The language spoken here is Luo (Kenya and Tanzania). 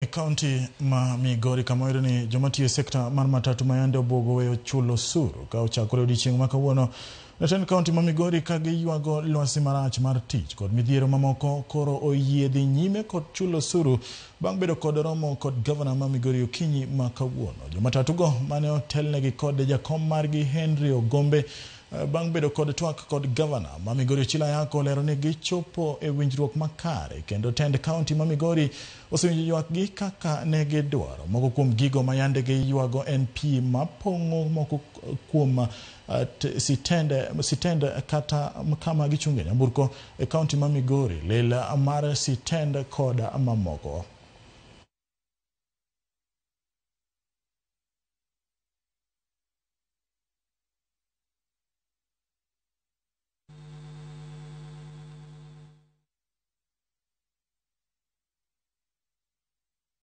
kaunti ma Migori kama ni jomatiyo sekta mar matatu mayande obogo weyo chulo osuru ka ochakore odiechieng' ma kawuono. Jatend kaunti ma Migori ka giywago lwasi marach mar tich kod midhiero mamoko koro oyie dhi nyime kod chulo osuru bang' bedo kod romo kod gavana ma Migori okinyi ma kawuono. Jomatatu go mane otelnegi kod jakom margi Henry Ogombe bang' bedo kod twak kod gavana ma Migori Ochilo Ayacko lero ni gichopo e winjruok makare kendo tend kaunti ma Migori osewinjo ywakgi kaka ne gidwaro. Moko kuom gigo ma yande giywago en pi mapong'o moko kuom sitende kata kama gichunge nyamburko e kaunti ma Migori, lela mar sitende koda mamoko.